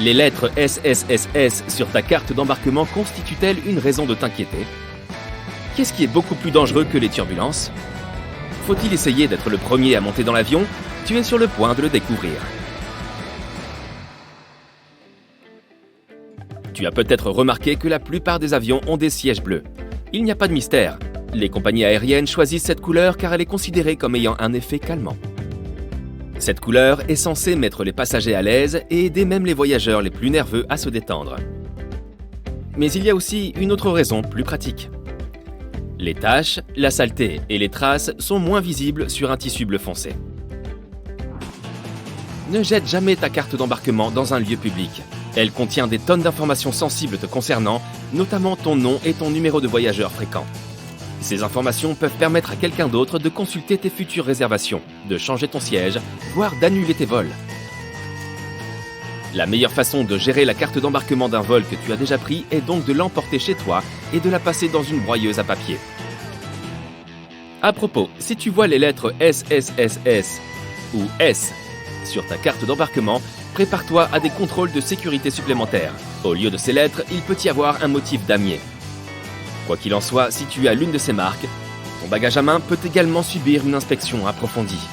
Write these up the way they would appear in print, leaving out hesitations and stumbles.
Les lettres SSSS sur ta carte d'embarquement constituent-elles une raison de t'inquiéter? Qu'est-ce qui est beaucoup plus dangereux que les turbulences? Faut-il essayer d'être le premier à monter dans l'avion? Tu es sur le point de le découvrir. Tu as peut-être remarqué que la plupart des avions ont des sièges bleus. Il n'y a pas de mystère. Les compagnies aériennes choisissent cette couleur car elle est considérée comme ayant un effet calmant. Cette couleur est censée mettre les passagers à l'aise et aider même les voyageurs les plus nerveux à se détendre. Mais il y a aussi une autre raison plus pratique. Les taches, la saleté et les traces sont moins visibles sur un tissu bleu foncé. Ne jette jamais ta carte d'embarquement dans un lieu public. Elle contient des tonnes d'informations sensibles te concernant, notamment ton nom et ton numéro de voyageur fréquent. Ces informations peuvent permettre à quelqu'un d'autre de consulter tes futures réservations, de changer ton siège, voire d'annuler tes vols. La meilleure façon de gérer la carte d'embarquement d'un vol que tu as déjà pris est donc de l'emporter chez toi et de la passer dans une broyeuse à papier. À propos, si tu vois les lettres SSSS ou S sur ta carte d'embarquement, prépare-toi à des contrôles de sécurité supplémentaires. Au lieu de ces lettres, il peut y avoir un motif damier. Quoi qu'il en soit, si tu as l'une de ces marques, ton bagage à main peut également subir une inspection approfondie.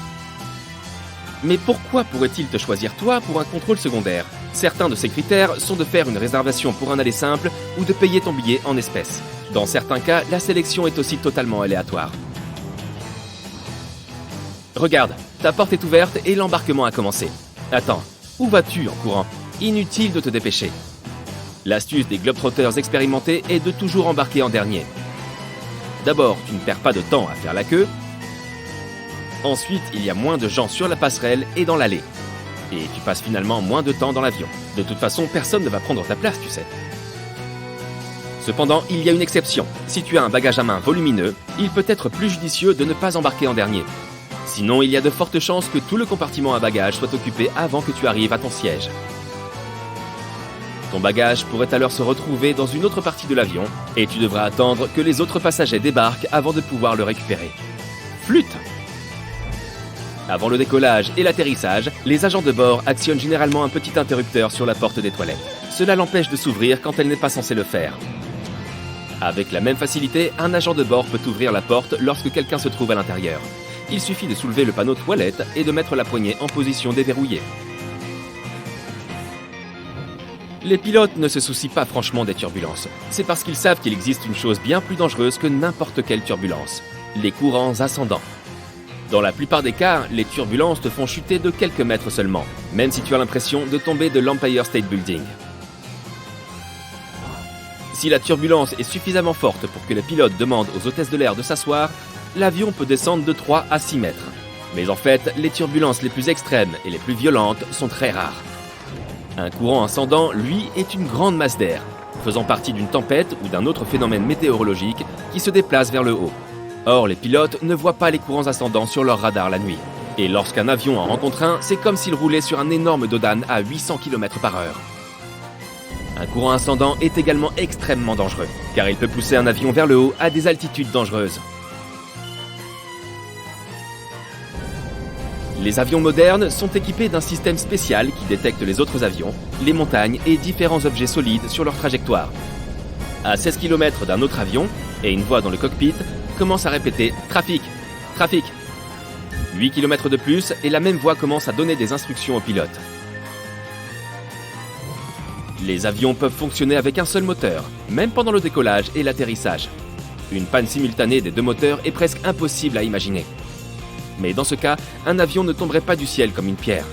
Mais pourquoi pourrait-il te choisir toi pour un contrôle secondaire? Certains de ces critères sont de faire une réservation pour un aller simple ou de payer ton billet en espèces. Dans certains cas, la sélection est aussi totalement aléatoire. Regarde, ta porte est ouverte et l'embarquement a commencé. Attends, où vas-tu en courant? Inutile de te dépêcher. L'astuce des globetrotters expérimentés est de toujours embarquer en dernier. D'abord, tu ne perds pas de temps à faire la queue. Ensuite, il y a moins de gens sur la passerelle et dans l'allée. Et tu passes finalement moins de temps dans l'avion. De toute façon, personne ne va prendre ta place, tu sais. Cependant, il y a une exception. Si tu as un bagage à main volumineux, il peut être plus judicieux de ne pas embarquer en dernier. Sinon, il y a de fortes chances que tout le compartiment à bagages soit occupé avant que tu arrives à ton siège. Ton bagage pourrait alors se retrouver dans une autre partie de l'avion et tu devras attendre que les autres passagers débarquent avant de pouvoir le récupérer. Flûte! Avant le décollage et l'atterrissage, les agents de bord actionnent généralement un petit interrupteur sur la porte des toilettes. Cela l'empêche de s'ouvrir quand elle n'est pas censée le faire. Avec la même facilité, un agent de bord peut ouvrir la porte lorsque quelqu'un se trouve à l'intérieur. Il suffit de soulever le panneau toilette et de mettre la poignée en position déverrouillée. Les pilotes ne se soucient pas franchement des turbulences. C'est parce qu'ils savent qu'il existe une chose bien plus dangereuse que n'importe quelle turbulence. Les courants ascendants. Dans la plupart des cas, les turbulences te font chuter de quelques mètres seulement, même si tu as l'impression de tomber de l'Empire State Building. Si la turbulence est suffisamment forte pour que les pilotes demandent aux hôtesses de l'air de s'asseoir, l'avion peut descendre de 3 à 6 mètres. Mais en fait, les turbulences les plus extrêmes et les plus violentes sont très rares. Un courant ascendant, lui, est une grande masse d'air, faisant partie d'une tempête ou d'un autre phénomène météorologique qui se déplace vers le haut. Or, les pilotes ne voient pas les courants ascendants sur leur radar la nuit. Et lorsqu'un avion en rencontre un, c'est comme s'il roulait sur un énorme dodan à 800 km/h. Un courant ascendant est également extrêmement dangereux, car il peut pousser un avion vers le haut à des altitudes dangereuses. Les avions modernes sont équipés d'un système spécial qui détecte les autres avions, les montagnes et différents objets solides sur leur trajectoire. À 16 km d'un autre avion, et une voix dans le cockpit commence à répéter « Trafic, trafic ». 8 km de plus et la même voix commence à donner des instructions aux pilotes. Les avions peuvent fonctionner avec un seul moteur, même pendant le décollage et l'atterrissage. Une panne simultanée des deux moteurs est presque impossible à imaginer. Mais dans ce cas, un avion ne tomberait pas du ciel comme une pierre.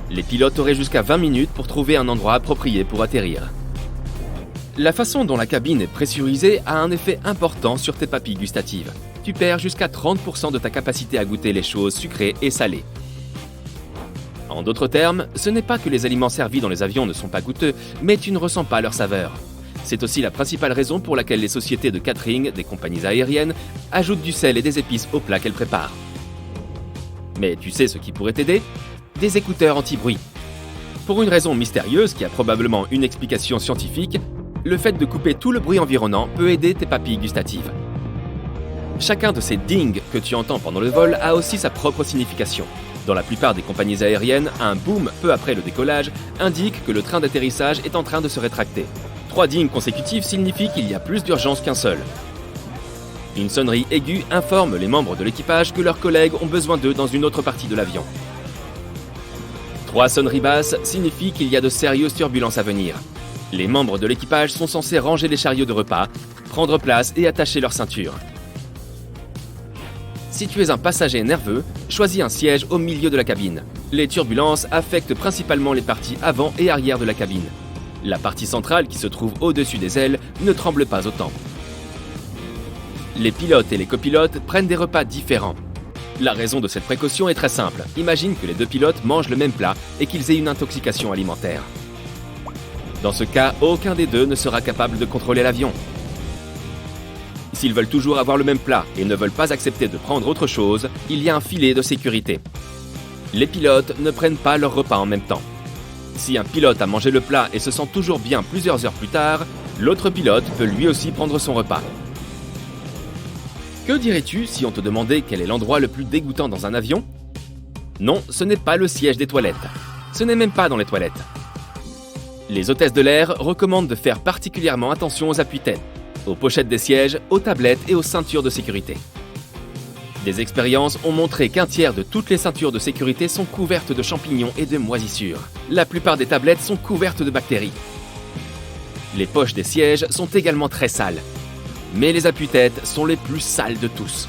Les pilotes auraient jusqu'à 20 minutes pour trouver un endroit approprié pour atterrir. La façon dont la cabine est pressurisée a un effet important sur tes papilles gustatives. Tu perds jusqu'à 30% de ta capacité à goûter les choses sucrées et salées. En d'autres termes, ce n'est pas que les aliments servis dans les avions ne sont pas goûteux, mais tu ne ressens pas leur saveur. C'est aussi la principale raison pour laquelle les sociétés de catering des compagnies aériennes ajoutent du sel et des épices aux plats qu'elles préparent. Mais tu sais ce qui pourrait t'aider? Des écouteurs anti-bruit. Pour une raison mystérieuse qui a probablement une explication scientifique, le fait de couper tout le bruit environnant peut aider tes papilles gustatives. Chacun de ces dings que tu entends pendant le vol a aussi sa propre signification. Dans la plupart des compagnies aériennes, un boom peu après le décollage indique que le train d'atterrissage est en train de se rétracter. 3 dings consécutifs signifient qu'il y a plus d'urgence qu'un seul. Une sonnerie aiguë informe les membres de l'équipage que leurs collègues ont besoin d'eux dans une autre partie de l'avion. 3 sonneries basses signifient qu'il y a de sérieuses turbulences à venir. Les membres de l'équipage sont censés ranger les chariots de repas, prendre place et attacher leur ceinture. Si tu es un passager nerveux, choisis un siège au milieu de la cabine. Les turbulences affectent principalement les parties avant et arrière de la cabine. La partie centrale, qui se trouve au-dessus des ailes, ne tremble pas autant. Les pilotes et les copilotes prennent des repas différents. La raison de cette précaution est très simple. Imagine que les 2 pilotes mangent le même plat et qu'ils aient une intoxication alimentaire. Dans ce cas, aucun des deux ne sera capable de contrôler l'avion. S'ils veulent toujours avoir le même plat et ne veulent pas accepter de prendre autre chose, il y a un filet de sécurité. Les pilotes ne prennent pas leur repas en même temps. Si un pilote a mangé le plat et se sent toujours bien plusieurs heures plus tard, l'autre pilote peut lui aussi prendre son repas. Que dirais-tu si on te demandait quel est l'endroit le plus dégoûtant dans un avion? Non, ce n'est pas le siège des toilettes. Ce n'est même pas dans les toilettes. Les hôtesses de l'air recommandent de faire particulièrement attention aux appuis-têtes, aux pochettes des sièges, aux tablettes et aux ceintures de sécurité. Des expériences ont montré qu'un tiers de toutes les ceintures de sécurité sont couvertes de champignons et de moisissures. La plupart des tablettes sont couvertes de bactéries. Les poches des sièges sont également très sales. Mais les appuis-têtes sont les plus sales de tous.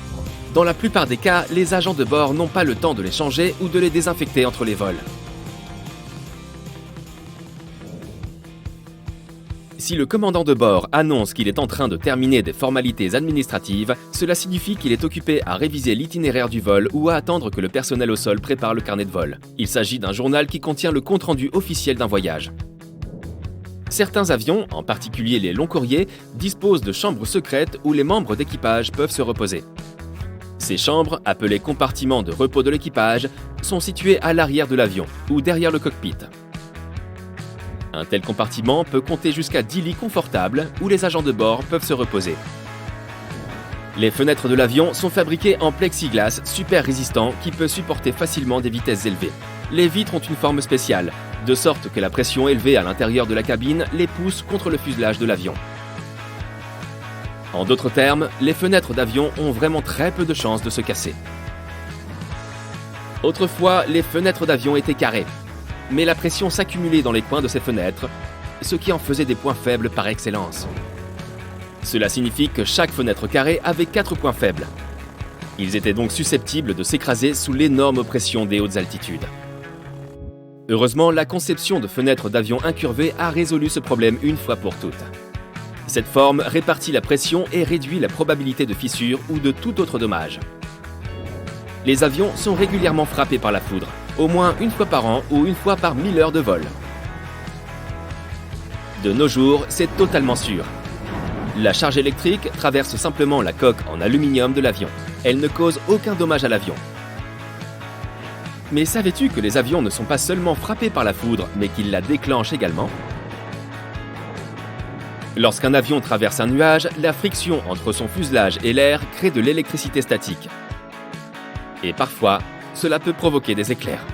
Dans la plupart des cas, les agents de bord n'ont pas le temps de les changer ou de les désinfecter entre les vols. Si le commandant de bord annonce qu'il est en train de terminer des formalités administratives, cela signifie qu'il est occupé à réviser l'itinéraire du vol ou à attendre que le personnel au sol prépare le carnet de vol. Il s'agit d'un journal qui contient le compte-rendu officiel d'un voyage. Certains avions, en particulier les longs courriers, disposent de chambres secrètes où les membres d'équipage peuvent se reposer. Ces chambres, appelées compartiments de repos de l'équipage, sont situées à l'arrière de l'avion ou derrière le cockpit. Un tel compartiment peut compter jusqu'à 10 lits confortables où les agents de bord peuvent se reposer. Les fenêtres de l'avion sont fabriquées en plexiglas super résistant qui peut supporter facilement des vitesses élevées. Les vitres ont une forme spéciale, de sorte que la pression élevée à l'intérieur de la cabine les pousse contre le fuselage de l'avion. En d'autres termes, les fenêtres d'avion ont vraiment très peu de chances de se casser. Autrefois, les fenêtres d'avion étaient carrées, mais la pression s'accumulait dans les coins de ces fenêtres, ce qui en faisait des points faibles par excellence. Cela signifie que chaque fenêtre carrée avait 4 points faibles. Ils étaient donc susceptibles de s'écraser sous l'énorme pression des hautes altitudes. Heureusement, la conception de fenêtres d'avion incurvées a résolu ce problème une fois pour toutes. Cette forme répartit la pression et réduit la probabilité de fissure ou de tout autre dommage. Les avions sont régulièrement frappés par la foudre, au moins une fois par an ou une fois par 1000 heures de vol. De nos jours, c'est totalement sûr. La charge électrique traverse simplement la coque en aluminium de l'avion. Elle ne cause aucun dommage à l'avion. Mais savais-tu que les avions ne sont pas seulement frappés par la foudre, mais qu'ils la déclenchent également? Lorsqu'un avion traverse un nuage, la friction entre son fuselage et l'air crée de l'électricité statique. Et parfois, cela peut provoquer des éclairs.